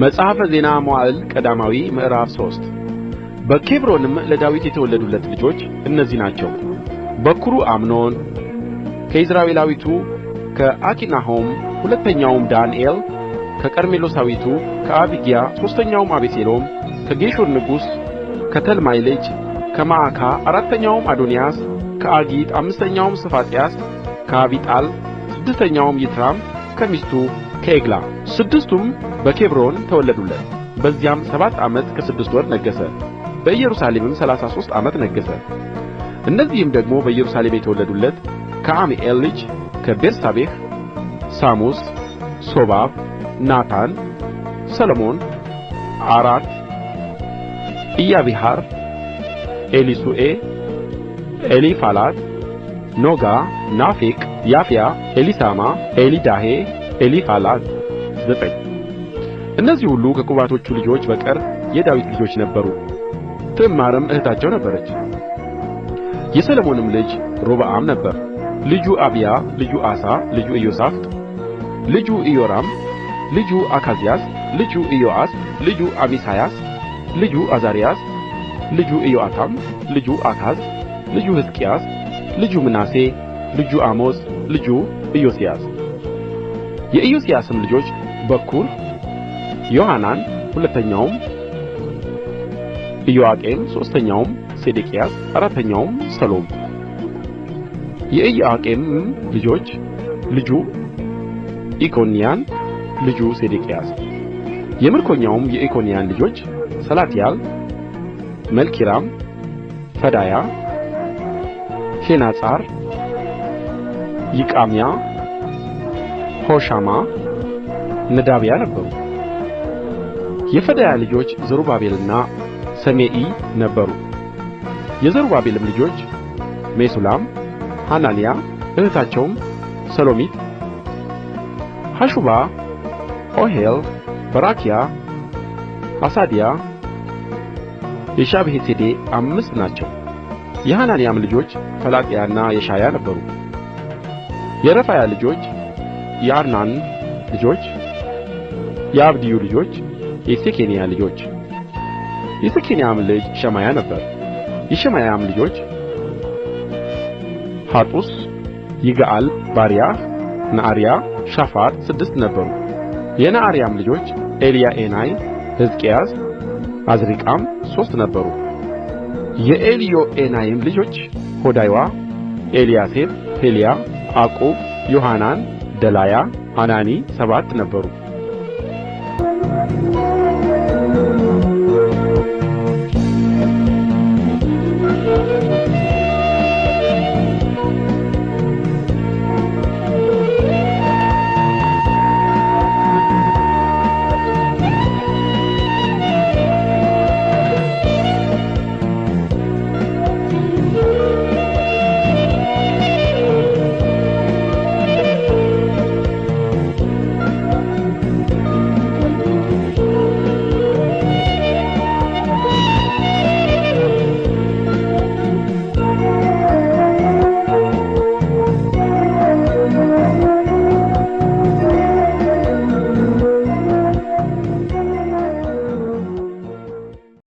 መጽሐፈ ዜና መዋዕል ቀዳማዊ ምዕራፍ 3 በኬብሮንም ለዳዊት የተወለዱለት ልጆች እነዚህ ናቸው። በኵሩ አምኖን ከኢይዝራኤላዊቱ ከአኪናሆም፣ ሁለተኛውም ዳንኤል ከቀርሜሎሳዊቱ ከአቢግያ፣ ሦስተኛውም አቤሴሎም ከጌሹር ንጉሥ ከተልማይ ልጅ ከመዓካ፣ አራተኛውም አዶንያስ ከአጊት፣ አምስተኛውም ስፋጥያስ ከአቢጣል፣ ስድስተኛውም ይትራም ከሚስቱ ከዔግላ። ስድስቱም በኬብሮን ተወለዱለት። በዚያም 7 ዓመት ከ6 ወር ነገሠ። በኢየሩሳሌምም 33 ዓመት ነገሠ። እነዚህም ደግሞ በኢየሩሳሌም የተወለዱለት ከዓሚኤል ልጅ ከቤርሳቤህ ሳሙስ፣ ሶባብ፣ ናታን፣ ሰሎሞን፣ አራት፣ ኢያቤሐር፣ ኤሊሱዔ፣ ኤሊፋላት፣ ኖጋ፣ ናፌቅ፣ ያፍያ፣ ኤሊሳማ፣ ኤሊዳሄ፣ ኤሊፋላት 9። እነዚህ ሁሉ ከቁባቶቹ ልጆች በቀር የዳዊት ልጆች ነበሩ። ትዕማርም እኅታቸው ነበረች። የሰሎሞንም ልጅ ሮብዓም ነበረ። ልጁ አብያ፣ ልጁ አሳ፣ ልጁ ኢዮሣፍጥ፣ ልጁ ኢዮራም፣ ልጁ አካዝያስ፣ ልጁ ኢዮአስ፣ ልጁ አሜስያስ፣ ልጁ ዓዛርያስ፣ ልጁ ኢዮአታም፣ ልጁ አካዝ፣ ልጁ ሕዝቅያስ፣ ልጁ ምናሴ፣ ልጁ አሞጽ፣ ልጁ ኢዮስያስ። የኢዮስያስም ልጆች በኵሩ ዮሐናን፣ ሁለተኛውም ኢዮአቄም፣ ሦስተኛውም ሴዴቅያስ፣ አራተኛውም ሰሎም። የኢዮአቄምም ልጆች ልጁ ኢኮንያን፣ ልጁ ሴዴቅያስ። የምርኮኛውም የኢኮንያን ልጆች ሰላትያል፣ መልኪራም፣ ፈዳያ፣ ሼናጻር፣ ይቃምያ፣ ሆሻማ፣ ነዳብያ ነበሩ። የፈዳያ ልጆች ዘሩባቤልና ሰሜኢ ነበሩ። የዘሩባቤልም ልጆች ሜሱላም፣ ሐናንያ፣ እኅታቸውም ሰሎሚት፣ ሐሹባ፣ ኦሄል፣ በራክያ፣ ሐሳድያ፣ የሻብሄሴድ 5 ናቸው። የሐናንያም ልጆች ፈላጥያና የሻያ ነበሩ። የረፋያ ልጆች የአርናን ልጆች የአብድዩ ልጆች የሴኬንያ ልጆች። የሴኬንያም ልጅ ሸማያ ነበረ። የሸማያም ልጆች ሐጡስ፣ ይግዓል፣ ባርያሕ፣ ነዓርያ፣ ሻፋጥ 6 ነበሩ። የነዓርያም ልጆች ኤልያዔናይ፣ ሕዝቅያስ፣ ዓዝሪቃም 3 ነበሩ። የኤልዮዔናይም ልጆች ሆዳይዋ፣ ኤልያሴብ፣ ፌልያ፣ ዓቁብ፣ ዮሐናን፣ ደላያ፣ ሐናኒ 7 ነበሩ።